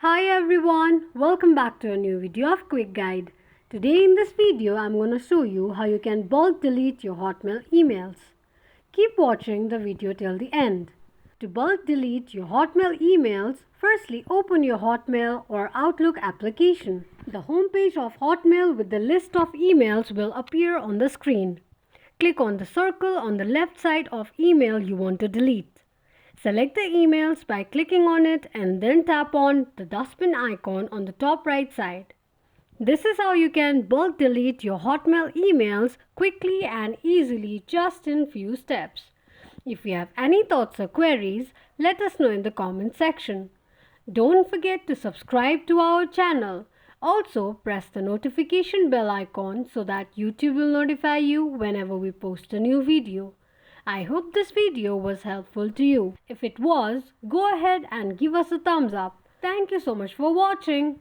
Hi everyone, welcome back to a new video of Quick Guide. Today in this video I'm going to show you how you can bulk delete your Hotmail emails. Keep watching the video till the end. To bulk delete your Hotmail emails, firstly open your Hotmail or Outlook application. The homepage of Hotmail with the list of emails will appear on the screen. Click on the circle on the left side of email you want to delete. Select the emails by clicking on it and then tap on the dustbin icon on the top right side. This is how you can bulk delete your Hotmail emails quickly and easily just in few steps. If you have any thoughts or queries, let us know in the comment section. Don't forget to subscribe to our channel. Also, press the notification bell icon so that YouTube will notify you whenever we post a new video. I hope this video was helpful to you. If it was, go ahead and give us a thumbs up. Thank you so much for watching.